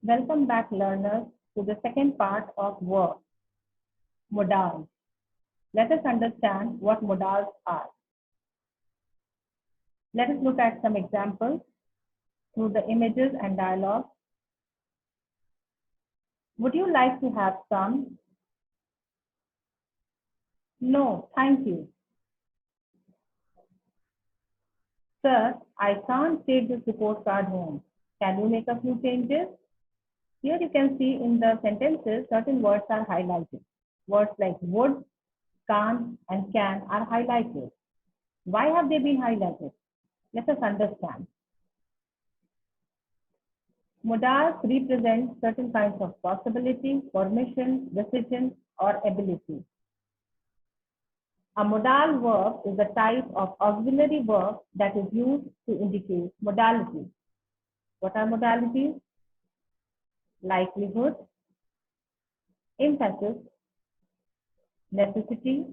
Welcome back, learners, to the second part of verb, modals. Let us understand what modals are. Let us look at some examples through the images and dialogue. Would you like to have some? No, thank you. Sir, I can't take this report card home. Can you make a few changes? Here you can see in the sentences, certain words are highlighted. Words like would, can't, and can are highlighted. Why have they been highlighted? Let us understand. Modals represent certain kinds of possibility, permission, decision, or ability. A modal verb is a type of auxiliary verb that is used to indicate modality. What are modalities? Likelihood, emphasis, necessity,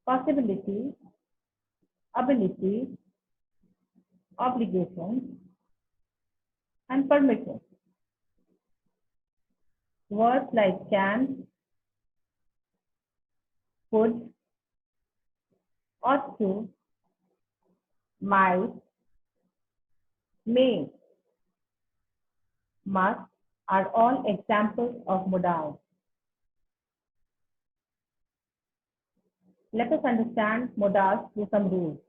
possibility, ability, obligation, and permission. Words like can, could, ought to, might, may, must are all examples of modals. Let us understand modals through some rules.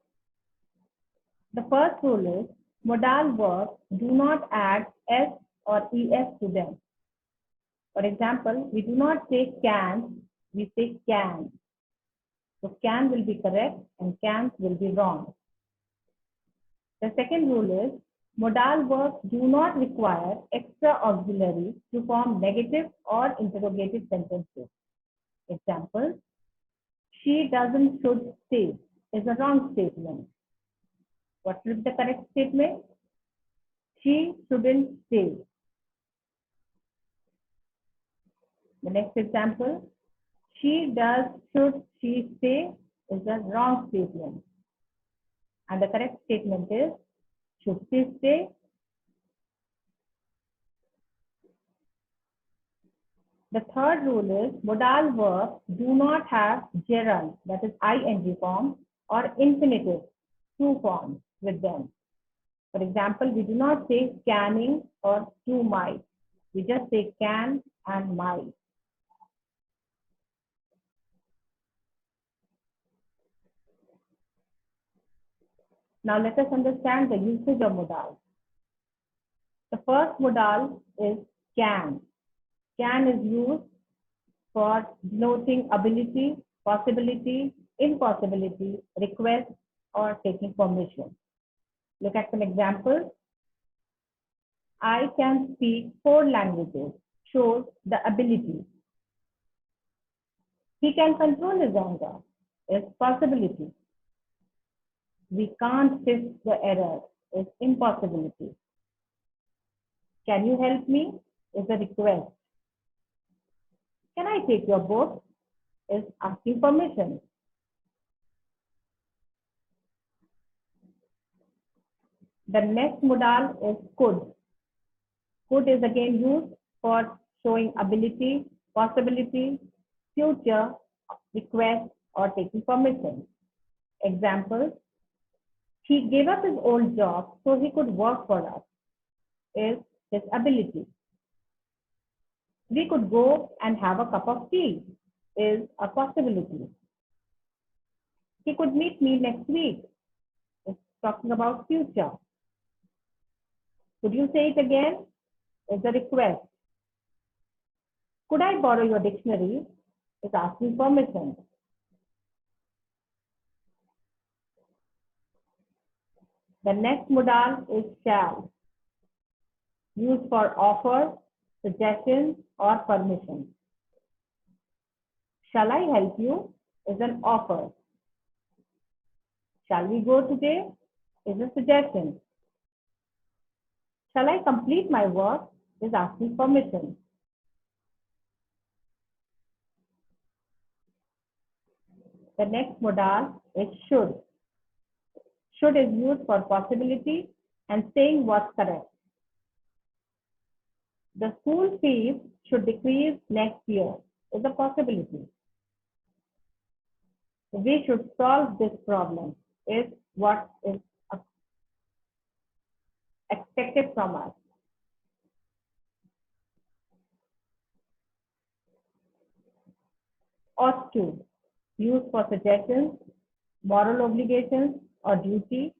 The first rule is modal verbs do not add s or es to them. For example, we do not say can, we say can. So can will be correct and can will be wrong. The second rule is modal verbs do not require extra auxiliary to form negative or interrogative sentences. Example, she doesn't should stay is a wrong statement. What is the correct statement? She shouldn't stay. The next example, she does should she stay is a wrong statement. And the correct statement is should she stay? The third rule is modal verbs do not have gerund, that is ing form, or infinitive, two forms with them. For example, we do not say canning or to might. We just say can and might. Now let us understand the usage of modals. The first modal is can. Can is used for denoting ability, possibility, impossibility, request, or taking permission. Look at some examples. I can speak 4 languages, shows the ability. He can control his anger, is possibility. We can't fix the error, is impossibility. Can you help me? Is a request. Can I take your book? Is asking permission. The next modal is could. Could is again used for showing ability, possibility, future, request, or taking permission. Examples, he gave up his old job so he could work for us, is his ability. We could go and have a cup of tea, is a possibility. He could meet me next week, is talking about future. Could you say it again? Is a request. Could I borrow your dictionary? Is asking permission. The next modal is shall, used for offer, suggestion, or permission. Shall I help you? Is an offer. Shall we go today? Is a suggestion. Shall I complete my work? Is asking permission. The next modal is should. Should is used for possibility and saying what's correct. The school fees should decrease next year is a possibility. We should solve this problem is what is expected from us. Ought to, used for suggestions, moral obligations or duty,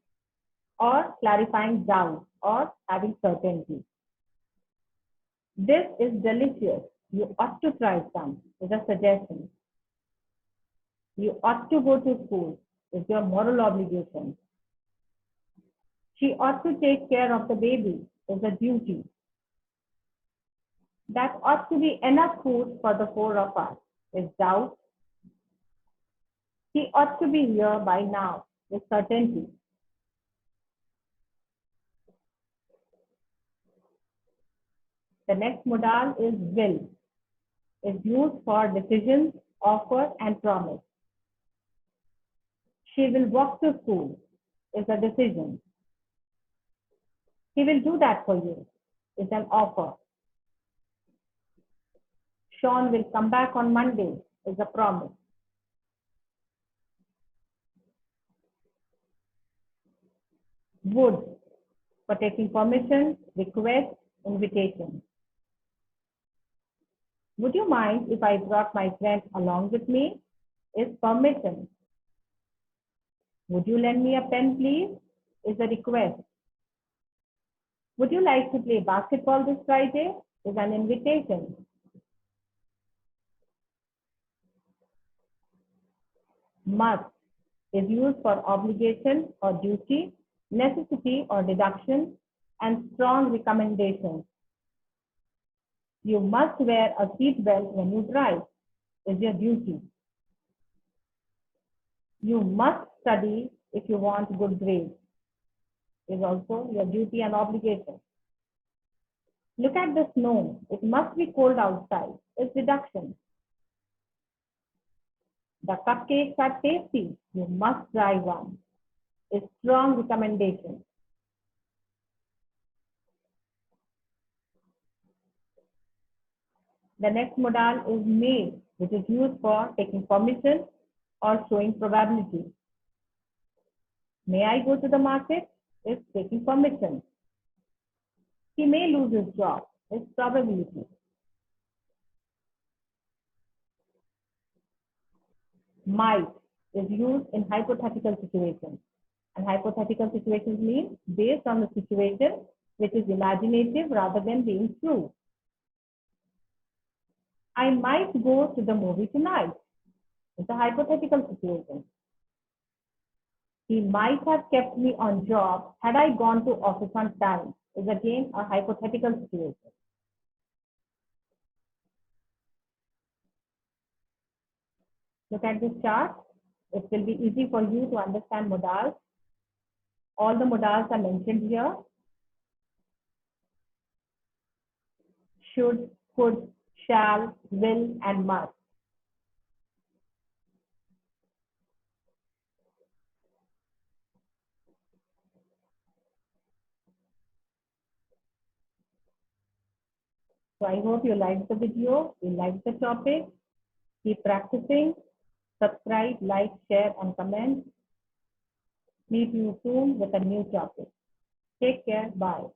or clarifying doubt or having certainty. This is delicious. You ought to try some is a suggestion. You ought to go to school is your moral obligation. She ought to take care of the baby is a duty. That ought to be enough food for the four of us is doubt. He ought to be here by now is certainty. The next modal is will, is used for decisions, offer, and promise. She will walk to school is a decision. He will do that for you is an offer. Sean will come back on Monday is a promise. Would, for taking permission, request, invitation. Would you mind if I brought my friend along with me? Is permission. Would you lend me a pen, please? Is a request. Would you like to play basketball this Friday? Is an invitation. Must is used for obligation or duty, necessity or deduction, and strong recommendation. You must wear a seat belt when you drive is your duty. You must study if you want good grades is also your duty and obligation. Look at the snow. It must be cold outside is deduction. The cupcakes are tasty. You must try one is strong recommendation. The next modal is may, which is used for taking permission or showing probability. May I go to the market? Is taking permission. He may lose his job. Is probability. Might is used in hypothetical situations. And hypothetical situations mean based on the situation, which is imaginative rather than being true. I might go to the movie tonight. It's a hypothetical situation. He might have kept me on job had I gone to office on time. Is again a hypothetical situation. Look at this chart. It will be easy for you to understand modals. All the modals are mentioned here. Should, could, shall, will, and must. So I hope you liked the video, you liked the topic. Keep practicing. Subscribe, like, share, and comment. Meet you soon with a new topic. Take care. Bye.